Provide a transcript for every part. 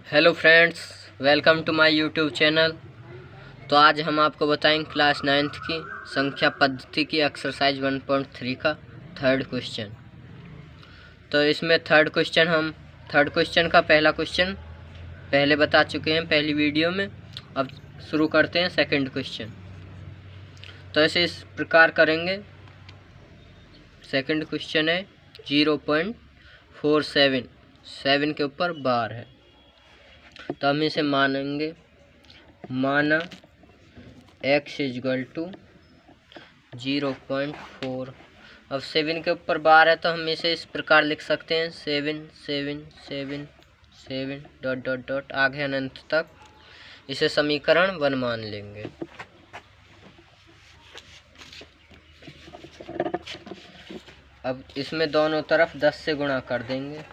Hello friends, welcome to my YouTube channel. तो आज हम आपको बताएंगे क्लास 9th की संख्या पद्धति की एक्सरसाइज 1.3 का थर्ड क्वेश्चन। तो इसमें थर्ड क्वेश्चन का पहला क्वेश्चन पहले बता चुके हैं पहली वीडियो में। अब शुरू करते हैं सेकंड क्वेश्चन। तो ऐसे इस प्रकार करेंगे। सेकंड क्वेश्चन है 0.47, 7 के ऊपर बार है, तो हम इसे मानेंगे। माना x इजगल टू 0.4। अब 7 के ऊपर बार है तो हम इसे इस प्रकार लिख सकते हैं 7 7 7 7 डॉट डॉट डॉट आगे अनंत तक। इसे समीकरण 1 मान लेंगे। अब इसमें दोनों तरफ 10 से गुणा कर देंगे।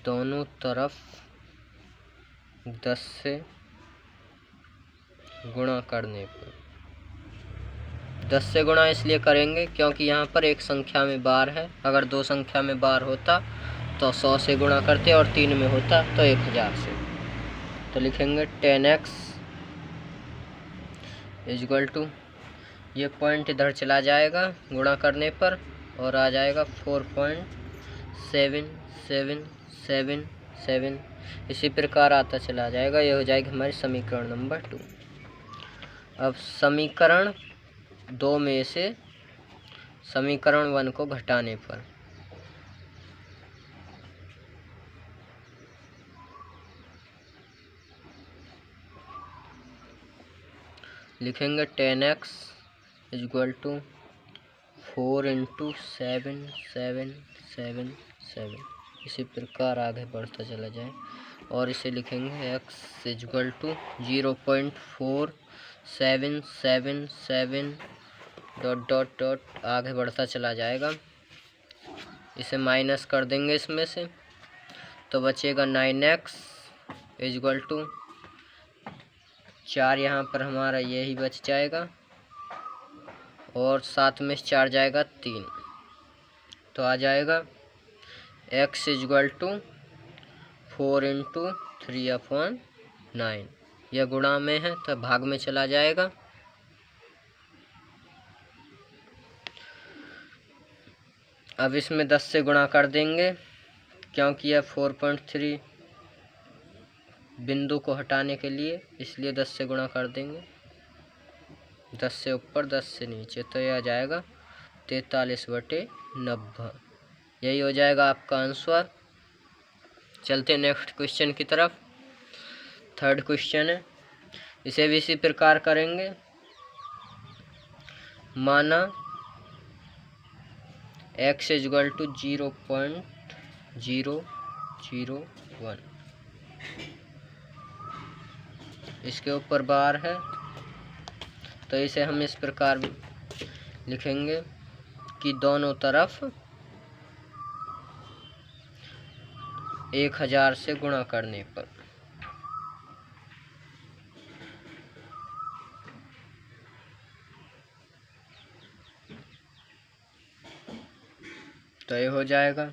दोनों तरफ 10 से गुणा करने पर 10 से गुणा इसलिए करेंगे क्योंकि यहाँ पर एक संख्या में बार है। अगर दो संख्या में बार होता तो 100 से गुणा करते और 3 में होता तो 1000 से। तो लिखेंगे 10x इजगल टू, ये पॉइंट इधर चला जाएगा गुणा करने पर और आ जाएगा 4.7777। इसी प्रकार आता चला जाएगा। यह हो जाएगी हमारी समीकरण नंबर 2। अब समीकरण 2 में से समीकरण 1 को घटाने पर लिखेंगे 10x इजगल टू 4 × 7 7 7 7। इसी प्रकार आगे बढ़ता चला जाए और इसे लिखेंगे x is equal to 0.4777 dot dot dot आगे बढ़ता चला जाएगा। इसे माइनस कर देंगे इसमें से, तो बचेगा 9x इजगल टू 4। यहाँ पर हमारा यही बच जाएगा और 7 में 4 जाएगा 3, तो आ जाएगा x इजगल टू 4 × 3/9। यह गुणा में है तो भाग में चला जाएगा। अब इसमें 10 से गुणा कर देंगे क्योंकि यह 4.3 बिंदु को हटाने के लिए, इसलिए 10 से गुणा कर देंगे। 10 से ऊपर 10 से नीचे, तो यह आ जाएगा 43/90। यही हो जाएगा आपका आंसर। चलते हैं नेक्स्ट क्वेश्चन की तरफ। थर्ड क्वेश्चन है, इसे भी इसी प्रकार करेंगे। माना x इजगल टू 0.001, इसके ऊपर बार है तो इसे हम इस प्रकार लिखेंगे कि दोनों तरफ 1000 से गुणा करने पर तो ये हो जाएगा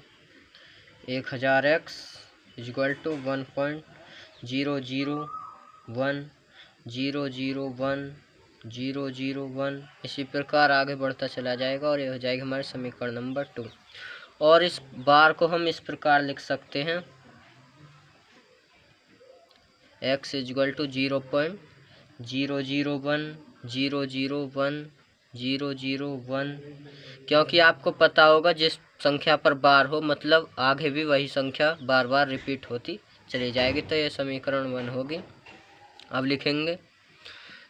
1000x इजगल टू 1.001001001। इसी प्रकार आगे बढ़ता चला जाएगा और ये हो जाएगा हमारे समीकरण नंबर 2। और इस बार को हम इस प्रकार लिख सकते हैं x इजगल टू 0.001001001, क्योंकि आपको पता होगा जिस संख्या पर बार हो मतलब आगे भी वही संख्या बार बार रिपीट होती चली जाएगी। तो ये समीकरण 1 होगी। अब लिखेंगे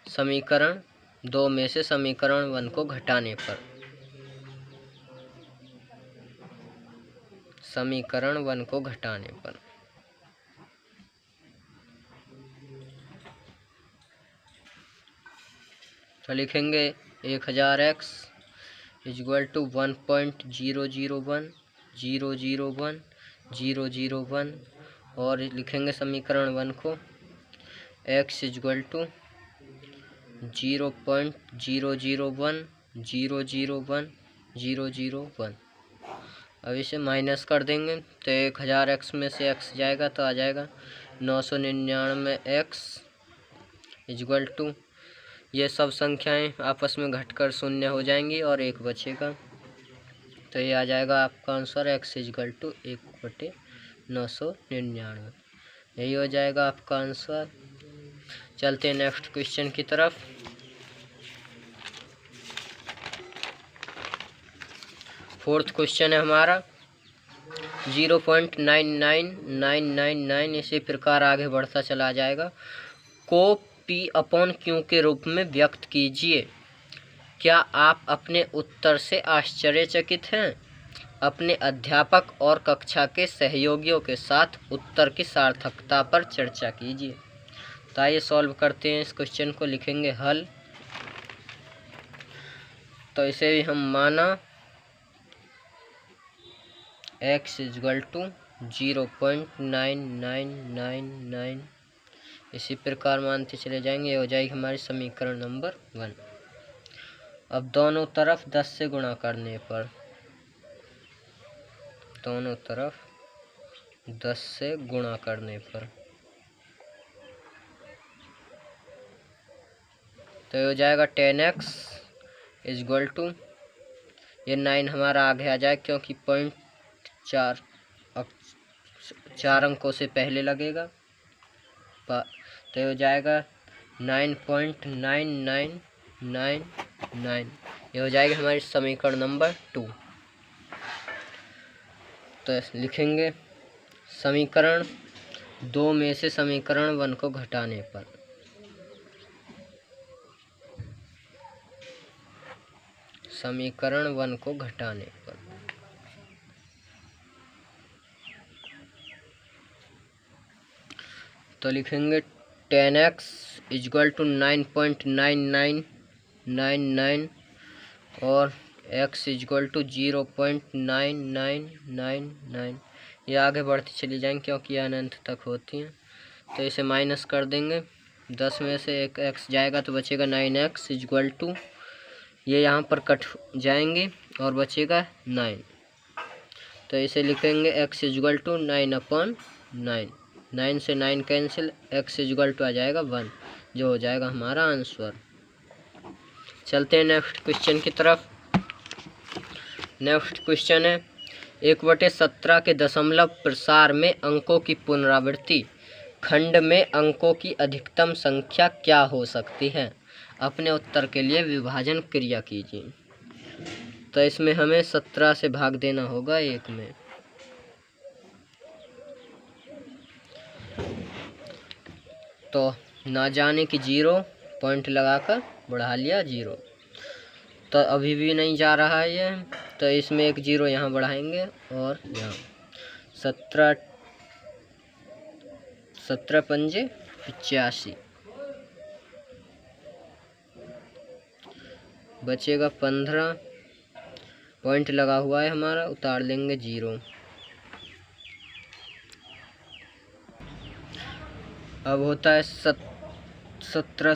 समीकरण 2 में से समीकरण 1 को घटाने पर समीकरण 1 को घटाने पर तो लिखेंगे 1000x इजगल टू 1.001001001 और लिखेंगे समीकरण 1 को x इजगल टू 0.001001001। अब इसे माइनस कर देंगे तो 1000x में से x जाएगा तो आ जाएगा 999x इक्वल टू, ये सब संख्याएं आपस में घटकर शून्य हो जाएंगी और एक बचेगा, तो ये आ जाएगा आपका आंसर x इक्वल टू 1/999। यही हो जाएगा आपका आंसर। चलते हैं नेक्स्ट क्वेश्चन की तरफ। फोर्थ क्वेश्चन है हमारा 0.99999, इसी प्रकार आगे बढ़ता चला जाएगा। को P/Q के रूप में व्यक्त कीजिए। क्या आप अपने उत्तर से आश्चर्यचकित हैं? अपने अध्यापक और कक्षा के सहयोगियों के साथ उत्तर की सार्थकता पर चर्चा कीजिए। तो आइए सॉल्व करते हैं इस क्वेश्चन को। लिखेंगे हल। तो इसे भी हम माना x इक्वल टू 0.9999, इसी प्रकार मानते चले जाएंगे। ये हो जाएगी हमारी समीकरण नंबर 1। अब दोनों तरफ 10 से गुणा करने पर, दोनों तरफ 10 से गुणा करने पर तो ये हो जाएगा 10x इक्वल टू, ये 9 हमारा आगे आ जाए क्योंकि 0.4 अब 4 अंकों से पहले लगेगा, तो ये हो जाएगा 9.9999। ये हो जाएगी हमारी समीकरण नंबर 2। तो लिखेंगे समीकरण 2 में से समीकरण 1 को घटाने पर, समीकरण 1 को घटाने पर तो लिखेंगे 10x इक्वल टू 9.9999 और x इक्वल टू 0.9999। ये आगे बढ़ती चली जाएंगी क्योंकि ये अनंत तक होती हैं। तो इसे माइनस कर देंगे, 10 में से एक x जाएगा तो बचेगा 9x इक्वल टू, ये यहाँ पर कट जाएंगे और बचेगा 9। तो इसे लिखेंगे x इक्वल टू 9/9, 9 से 9 कैंसिल, x इक्वल टू आ जाएगा 1, जो हो जाएगा हमारा आंसर। चलते हैं नेक्स्ट क्वेश्चन की तरफ। नेक्स्ट क्वेश्चन है 1/17 के दशमलव प्रसार में अंकों की पुनरावृत्ति खंड में अंकों की अधिकतम संख्या क्या हो सकती है? अपने उत्तर के लिए विभाजन क्रिया कीजिए। तो इसमें हमें 17 से भाग देना होगा 1 में। तो ना जाने की 0 पॉइंट लगाकर बढ़ा लिया 0, तो अभी भी नहीं जा रहा है ये, तो इसमें एक 0 यहाँ बढ़ाएंगे और यहाँ 17 पंजे 85, बचेगा 15, पॉइंट लगा हुआ है हमारा, उतार लेंगे 0। अब होता है 17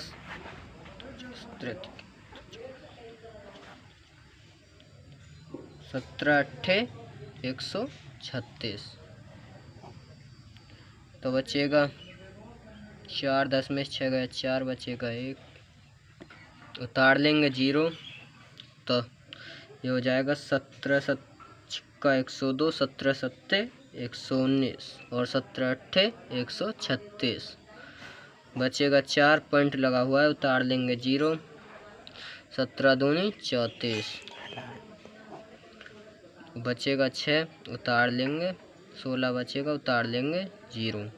8 136, तो बचेगा 4, 10 में 6 गया 4, बचेगा 1, उतार लेंगे 0। तो ये हो जाएगा 17 का 102, 17 सत्ते 119 और 17 8 136, बचेगा 4, पॉइंट लगा हुआ है, उतार लेंगे 0। 17 दूनी 34, बचेगा 6, उतार लेंगे 16, बचेगा, उतार लेंगे 0।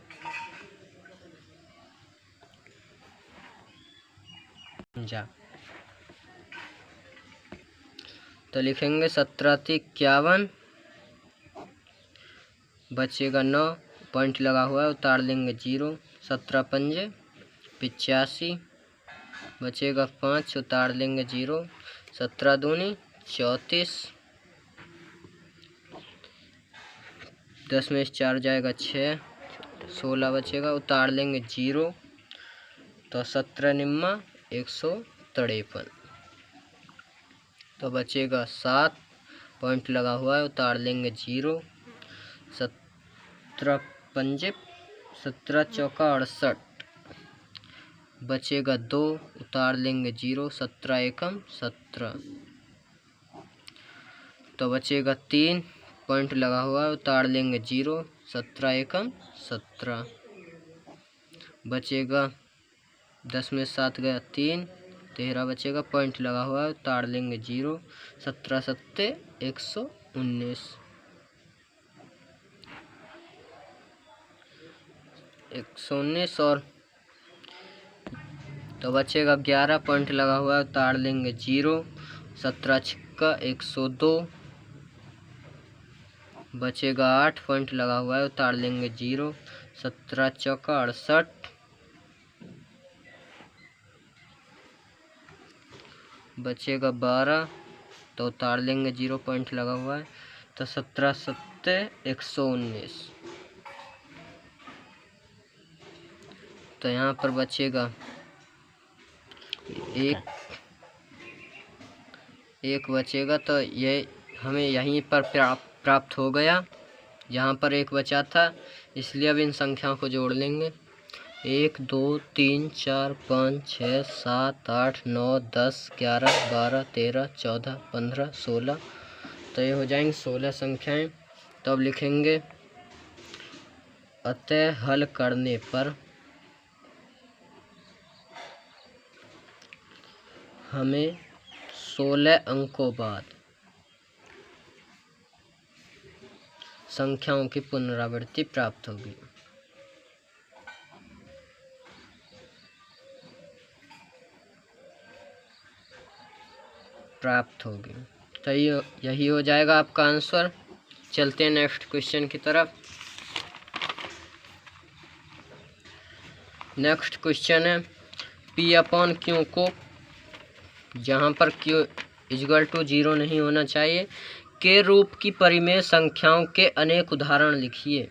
जा तो लिखेंगे 17×51, बचेगा 9, पॉइंट लगा हुआ है, उतार लेंगे 0। 17 पंजे 85, बचेगा 5, उतार लेंगे 0। 17 दूनी 34, 10 में 4 जाएगा 6, 16 बचेगा, उतार लेंगे 0। तो 17 निम्मा 153, तो बचेगा 7, पॉइंट लगा हुआ है, उतार लेंगे 0। 17 पंजे 17 चौका 68, बचेगा 2, उतार लेंगे 0। 17 एकम 17, तो बचेगा 3, पॉइंट लगा हुआ है, उतार लेंगे 0। 17 एकम 17, बचेगा 10 में 7 गया 3, 13 बचेगा, पॉइंट लगा हुआ है, उतार लेंगे 0। 17 सत्ते 119, 119 और तो बचेगा 11, पॉइंट लगा हुआ है, उतार लेंगे 0। 17 छिक्का 102, बचेगा 8, पॉइंट लगा हुआ है, उतार लेंगे 0। 17 चौका 68, बचेगा 12, तो उतार लेंगे 0, पॉइंट लगा हुआ है, तो 17 सत्ते 119, तो यहाँ पर बचेगा एक बचेगा, तो ये हमें यहीं पर प्राप्त हो गया, यहाँ पर एक बचा था, इसलिए अब इन संख्याओं को जोड़ लेंगे। 1 2 3 4 5 6 7 8 9 10 11 12 13 14 15 16, तो ये हो जाएंगे 16 संख्याएं। तो अब लिखेंगे अतः हल करने पर हमें 16 अंकों बाद संख्याओं की पुनरावृत्ति प्राप्त होगी। तो यही हो जाएगा आपका आंसर। चलते हैं नेक्स्ट क्वेश्चन की तरफ। नेक्स्ट क्वेश्चन है P अपॉन Q को, जहाँ पर Q इक्वल टू 0 नहीं होना चाहिए, के रूप की परिमेय संख्याओं के अनेक उदाहरण लिखिए।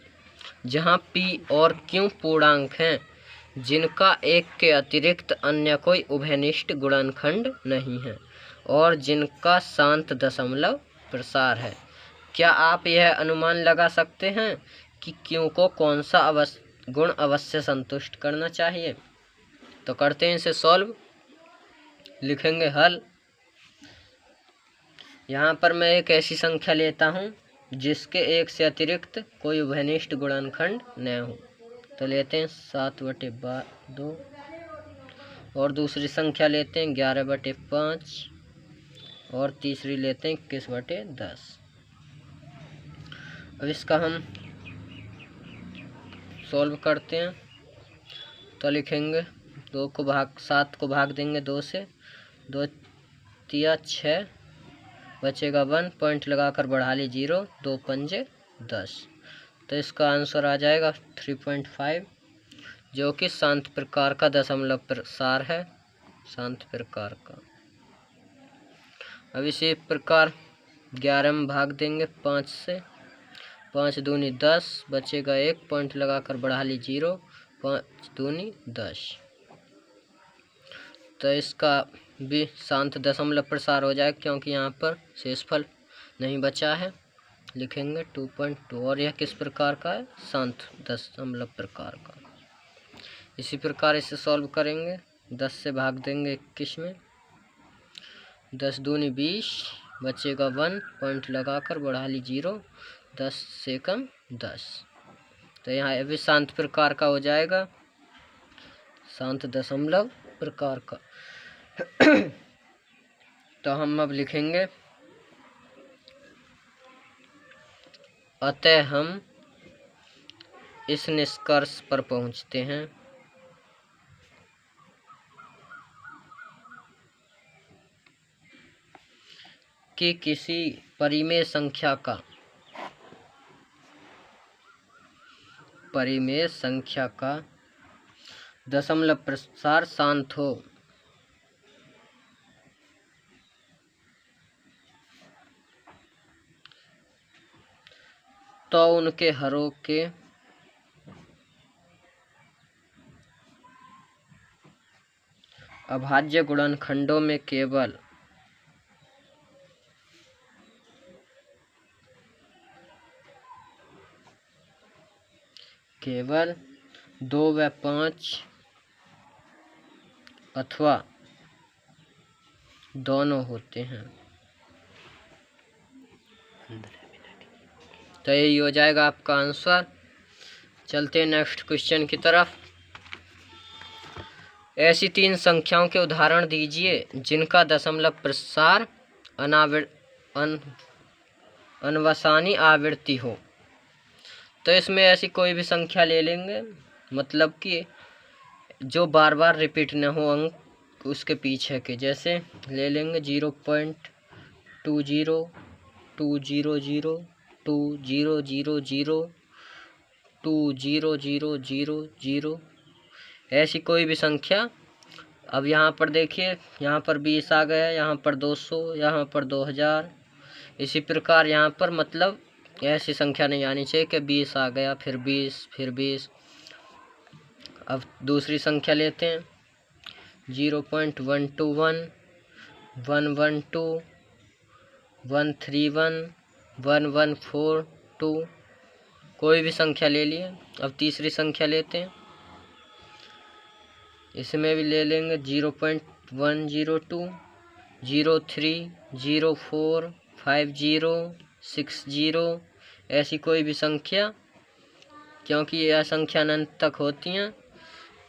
जहाँ P और Q पूर्णांक हैं जिनका एक के अतिरिक्त अन्य कोई उभयनिष्ठ गुणनखंड नहीं है और जिनका शांत दशमलव प्रसार है। क्या आप यह अनुमान लगा सकते हैं कि Q को कौन सा गुण अवश्य संतुष्ट करना चाहिए? तो करते हैं इसे सॉल्व। लिखेंगे हल। यहाँ पर मैं एक ऐसी संख्या लेता हूँ जिसके एक से अतिरिक्त कोई उभयनिष्ठ गुणनखंड न हो, तो लेते हैं 7/2, और दूसरी संख्या लेते हैं 11/5, और तीसरी लेते हैं 21/10। अब इसका हम सॉल्व करते हैं। तो लिखेंगे 7 को भाग देंगे 2 से, 2 तिया 6, बचेगा 1, पॉइंट लगाकर बढ़ा ली 0, 2 पंजे 10, तो इसका आंसर आ जाएगा 3.5, जो कि शांत प्रकार का दशमलव प्रसार है, शांत प्रकार का। अब इसी प्रकार 11 में भाग देंगे 5 से, 5 दूनी 10, बचेगा 1, पॉइंट लगाकर बढ़ा ली 0, 5 दूनी 10, तो इसका भी शांत दशमलव प्रसार हो जाएगा क्योंकि यहाँ पर शेषफल नहीं बचा है। लिखेंगे 2.2, और यह किस प्रकार का है? शांत दशमलव प्रकार का। इसी प्रकार इसे सॉल्व करेंगे। 10 से भाग देंगे 21 में, 10 दूनी 20, बचेगा 1, पॉइंट लगाकर बढ़ा ली 0, 10 से कम 10, तो यहाँ भी शांत प्रकार का हो जाएगा, शांत दशमलव प्रकार का। तो हम अब लिखेंगे अतः हम इस निष्कर्ष पर पहुंचते हैं कि किसी परिमेय संख्या का दशमलव प्रसार शांत हो तो उनके हरों के अभाज्य गुणनखंडों में केवल केवल 2 व 5 अथवा दोनों होते हैं। तो यही हो जाएगा आपका आंसर। चलते हैं नेक्स्ट क्वेश्चन की तरफ। ऐसी 3 संख्याओं के उदाहरण दीजिए जिनका दशमलव प्रसार अनवसानी आवृत्ति हो। तो इसमें ऐसी कोई भी संख्या ले लेंगे, मतलब कि जो बार बार रिपीट न हो अंक उसके पीछे के। जैसे ले लेंगे 0.20 200 2000 2000 ऐसी कोई भी संख्या। अब यहाँ पर देखिए, यहाँ पर 20 आ गया, यहाँ पर 200, यहाँ पर 2000। इसी प्रकार यहाँ पर मतलब ऐसी संख्या नहीं आनी चाहिए कि 20 आ गया फिर 20 फिर 20। अब दूसरी संख्या लेते हैं 0.121 112 131 1142। कोई भी संख्या ले लिए। अब तीसरी संख्या लेते हैं, इसमें भी ले लेंगे 0.102 03 04 50 60। ऐसी कोई भी संख्या, क्योंकि यह संख्या अनंत तक होती हैं।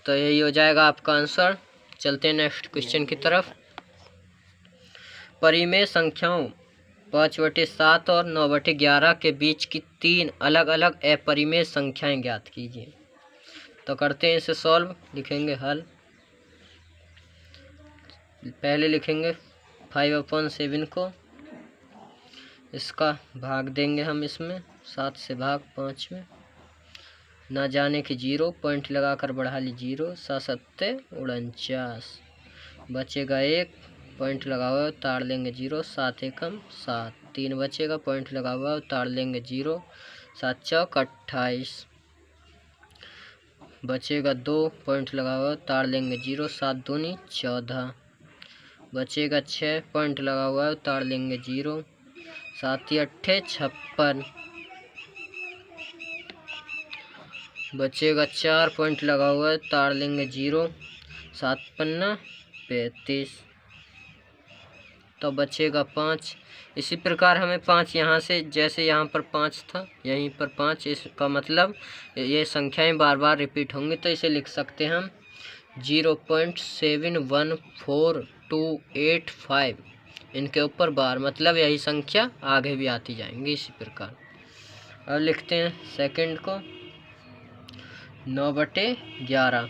तो यही हो जाएगा आपका आंसर। चलते हैं नेक्स्ट क्वेश्चन की तरफ। परिमेय संख्याओं 5/7 और 9/11 के बीच की 3 अलग अलग अपरिमेय संख्याएं ज्ञात कीजिए। तो करते हैं इसे सॉल्व। लिखेंगे हल। पहले लिखेंगे 5/7 को, इसका भाग देंगे हम इसमें 7 से भाग 5 में। ना जाने की 0 पॉइंट लगाकर बढ़ा ली 0। 7 7 49 बचेगा 1 पॉइंट लगा हुआ उतार लेंगे 0। 7 एकम 7 3 बचेगा पॉइंट लगा हुआ उतार लेंगे 0। 7 चौक 28 बचेगा 2 पॉइंट लगा हुआ उतार लेंगे 0। 7 दूनी 14 बचेगा 6 पॉइंट लगा हुआ उतार लेंगे 0। 7 8 56 बचेगा 4 पॉइंट लगा हुआ है ताड़ लेंगे 0। 7 पन्ना 35 तो बचेगा 5। इसी प्रकार हमें 5 यहाँ से, जैसे यहाँ पर 5 था यहीं पर 5, इसका मतलब ये संख्याएं बार बार रिपीट होंगी। तो इसे लिख सकते हैं हम 0.714285। इनके ऊपर बार, मतलब यही संख्या आगे भी आती जाएंगी इसी प्रकार। अब लिखते हैं सेकंड को 9/11।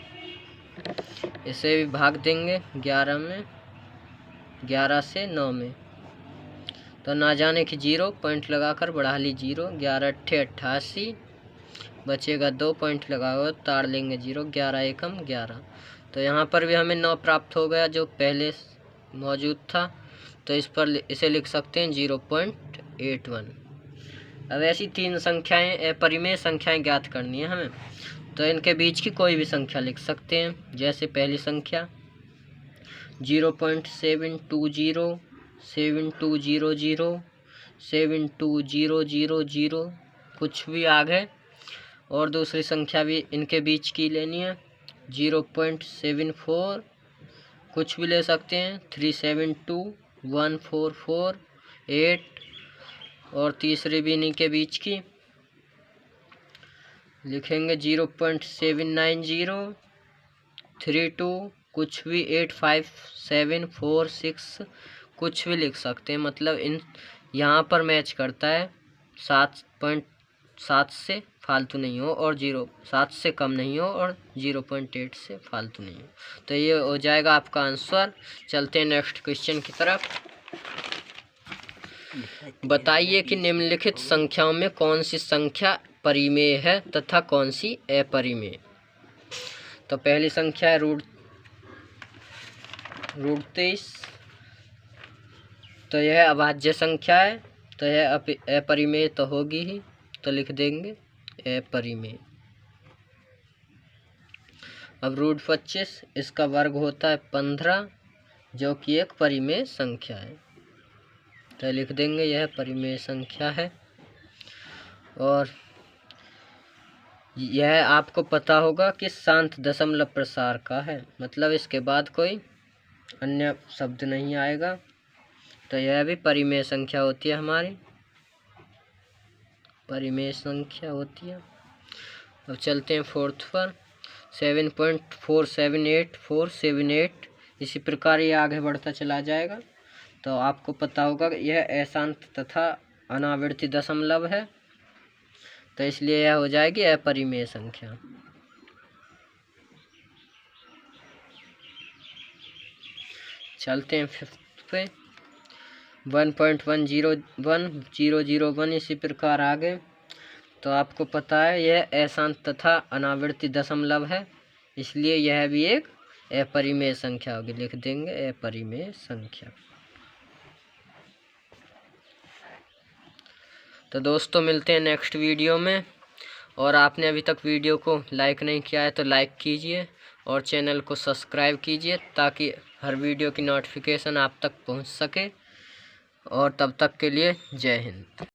इसे भी भाग देंगे 11 में, 11 से 9 में। तो ना जाने की 0 पॉइंट लगाकर बढ़ा ली 0। 11 8 88 बचेगा 2 पॉइंट लगा हुआ ताड़ लेंगे 0। 11 एकम 11। तो यहाँ पर भी हमें 9 प्राप्त हो गया जो पहले मौजूद था। तो इस पर इसे लिख सकते हैं 0.81। अब ऐसी 3 संख्याएं अपरिमेय संख्याएं ज्ञात करनी है हमें। तो इनके बीच की कोई भी संख्या लिख सकते हैं। जैसे पहली संख्या 0.720 7200 72000 कुछ भी आगे। और दूसरी संख्या भी इनके बीच की लेनी है 0.74 कुछ भी ले सकते हैं 372 144 8। और तीसरी भी इन्हीं के बीच की लिखेंगे 0.790 32 कुछ भी 85746 कुछ भी लिख सकते हैं। मतलब इन यहाँ पर मैच करता है 7.7 से फालतू नहीं हो और 7 से कम नहीं हो और 0.8 से फालतू नहीं हो। तो ये हो जाएगा आपका आंसर। चलते हैं नेक्स्ट क्वेश्चन की तरफ। बताइए कि निम्नलिखित संख्याओं में कौन सी संख्या परिमेय है तथा कौन सी अपरिमेय। तो पहली संख्या है √23। तो यह अभाज्य संख्या है, तो यह अपरिमेय तो होगी ही। तो लिख देंगे अपरिमेय। अब √25 इसका वर्ग होता है 15 जो कि एक परिमेय संख्या है। तो लिख देंगे यह परिमेय संख्या है। और यह आपको पता होगा कि शांत दशमलव प्रसार का है, मतलब इसके बाद कोई अन्य शब्द नहीं आएगा। तो यह भी परिमेय संख्या होती है, हमारी परिमेय संख्या होती है। अब चलते हैं फोर्थ पर। 7.478478 इसी प्रकार ये आगे बढ़ता चला जाएगा। तो आपको पता होगा कि यह अशांत तथा अनावर्ती दशमलव है, तो इसलिए यह हो जाएगी अपरिमेय संख्या। चलते हैं फिफ्थ पे। 1.101001 इसी प्रकार आगे। तो आपको पता है यह अशांत तथा अनावर्ती दशमलव है, इसलिए यह भी एक अपरिमेय संख्या होगी। लिख देंगे अपरिमेय संख्या। तो दोस्तों मिलते हैं नेक्स्ट वीडियो में। और आपने अभी तक वीडियो को लाइक नहीं किया है तो लाइक कीजिए और चैनल को सब्सक्राइब कीजिए, ताकि हर वीडियो की नोटिफिकेशन आप तक पहुंच सके। और तब तक के लिए जय हिंद।